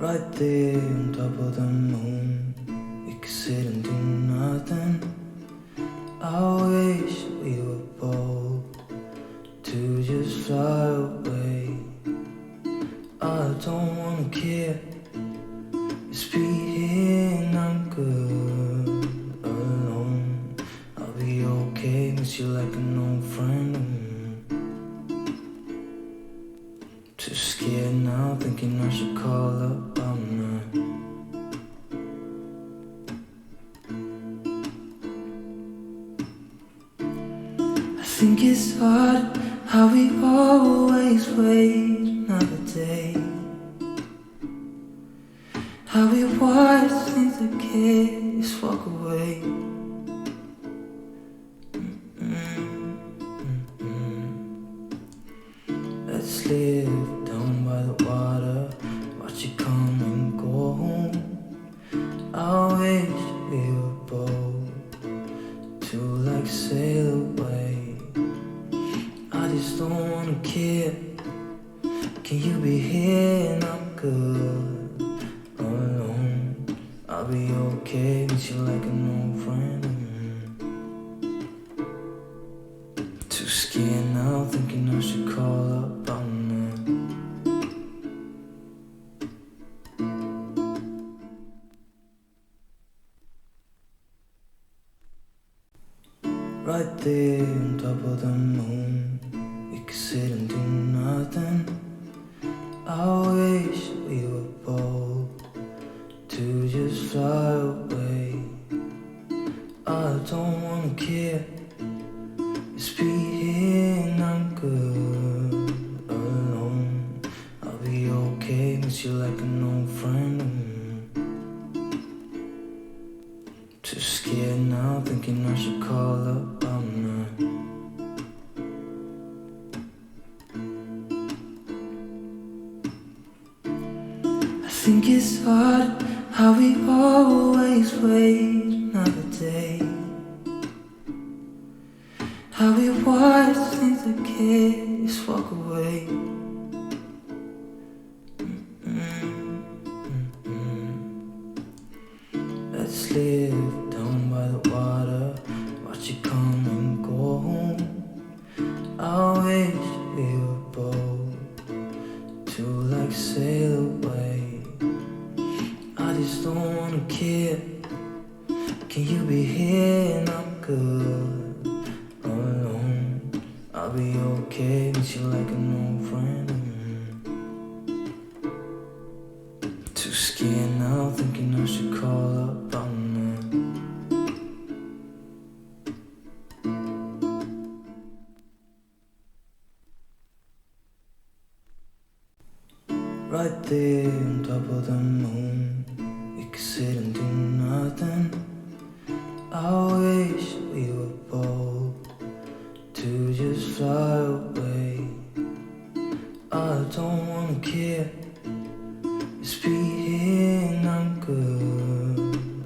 Right there on top of the moon, we could sit and do nothing. I wish we were bold to just fly away. I don't wanna care, just be here and I'm good alone. I'll be okay, miss you like an old friend. Too scared now, thinking I should call up, I'm not. I think it's hard how we always wait another day, how we watch things that can't just walk away. Let's live down by the water, watch it come and go home. I wish we were bold to like sail away. I just don't wanna care. Can you be here and I'm good alone? I'll be okay, miss you like an old friend. Too scared now, thinking I should call up, I'm not. Right there on top of the moon, we could sit and do nothing. I wish we were bold to just fly away. I don't wanna care, just be here and I'm good alone. I'll be okay, miss you like an old friend. Too scared now, thinking I should call up, I'm not. I think it's hard how we always wait another day, how we watch things that can't just walk away. Let's live down by the water, watch it come and go home. I wish we were bold to like sail away. I just don't wanna care. Can you be here and I'm good alone? I'll be okay, miss you like an old friend. Too scared now, thinking I should call up, I'm not. Right there on top of the moon, we could sit and do nothing. I wish we were bold to just fly away. I don't wanna care, just be here and I'm good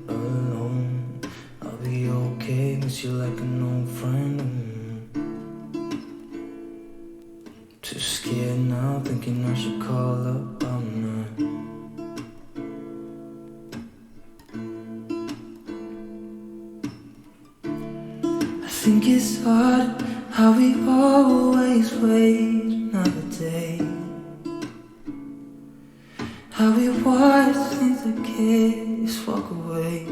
alone. I'll be okay, miss you like an old friend. Too scared now, thinking I should call up, I'm not. I think it's hard how we always wait another day, how we watch things that can't just walk away.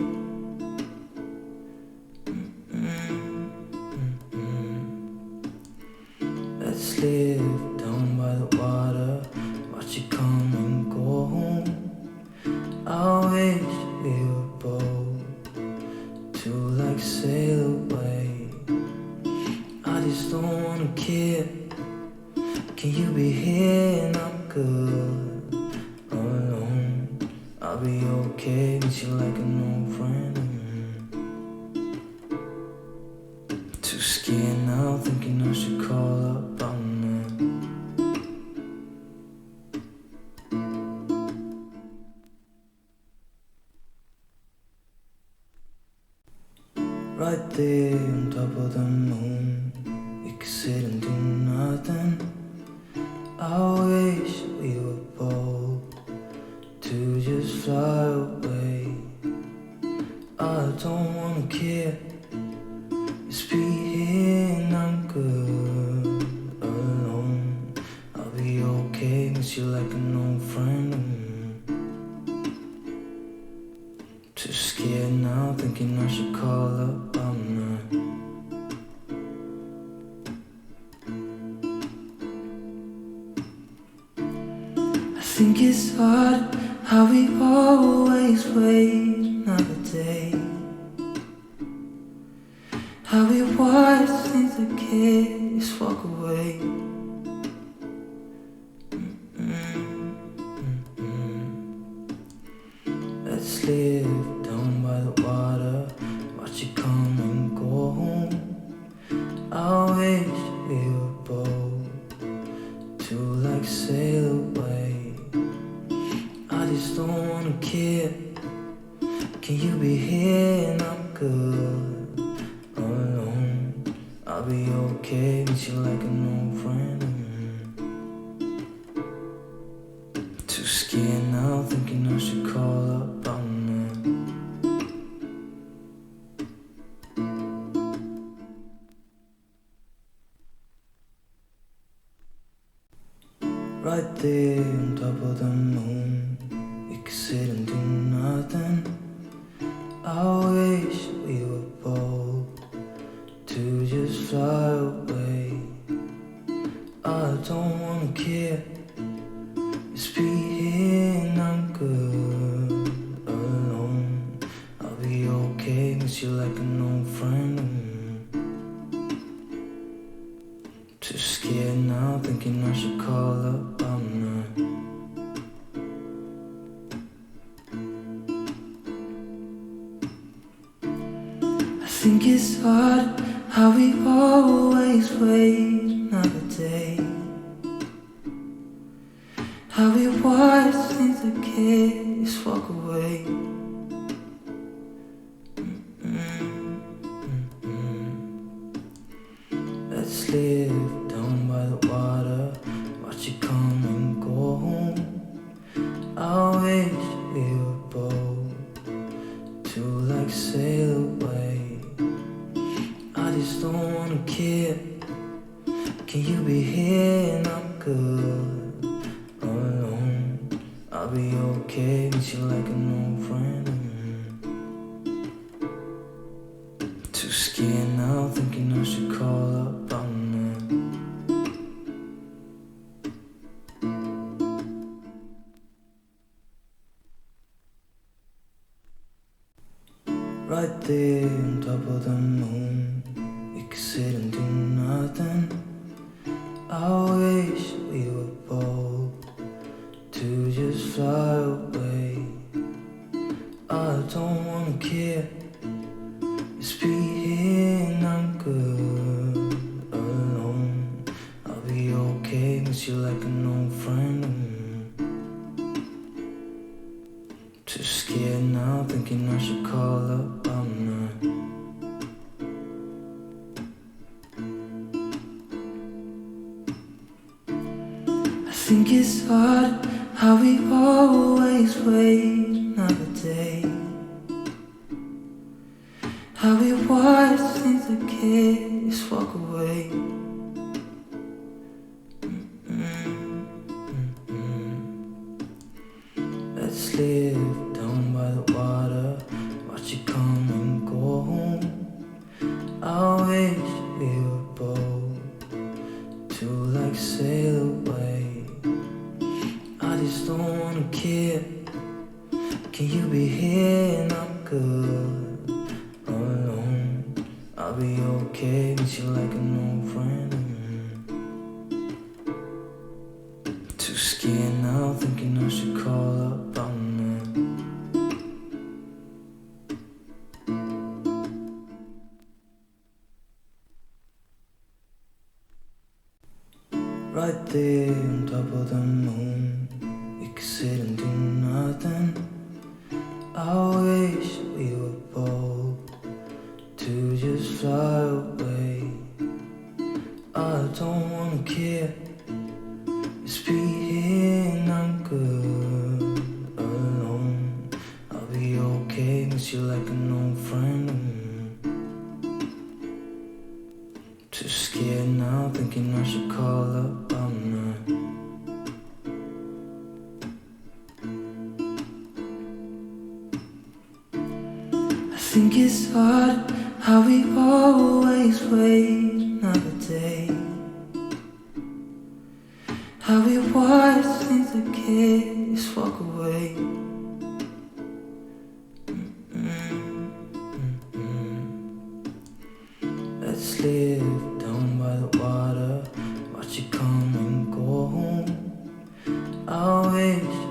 Let's live down by the water, watch it come and go home. I wish we were bold to like sail away. I just don't wanna care. Can you be here and I'm good alone? I'll be okay, miss you like an old friend. Too scared now, thinking I should call up, I'm not. Right there on top of the moon, we could sit and do nothing. I wish we were bold to just fly away. I don't wanna care. Just be here and I'm good alone. I'll be okay, miss you like an old friend. Too scared now, thinking I should call up all night. I think it's hard how we always wait another day. How we watch things that can't walk away. Let's live down by the water, watch you come and go home. I wish we were both to like sail away. I just don't wanna care. Can you be here and I'm good alone? I'll be okay, miss you like an old friend. Too scared now, thinking I should call up all night. Right there on top of the moon, we could sit and do nothing. I wish we were bold to just fly away. I don't wanna care. Just be here and I'm good alone. I'll be okay, miss you like an old friend. Too scared now, thinking I should call up all night. I think it's hard how we always wait another day. How we watch things that can't walk away. Let's live down by the water, watch you come and go home. I wish we were both to like sail away. I just don't wanna care. Can you be here and I'm good alone? I'll be okay, miss you like an old friend. Too scared now, thinking I should call up all night. Right there on top of the moon, we could sit and do nothing. I wish we were bold to just fly away. I don't wanna care. Just be here and I'm good alone. I'll be okay, miss you like an old friend. Too scared now, thinking I should call up all night. I think it's hard how we always wait another day. How we watch things that can't walk away. Let's live down by the water, watch you come and go home. I wish we were both to like sail away. I just don't wanna care. Can you be here and I'm good alone? I'll be okay, miss you like an old friend. Too scared now, thinking I should call up all night. Right there on top of the moon, we could sit and do nothing. I wish we were bold to just fly away. I don't wanna care. Just be here and I'm good alone. thinking I should call up all night. I think it's odd how we always wait another day, how we watch things that kids walk away. Let's live down by the water, watch you come and go home. I wish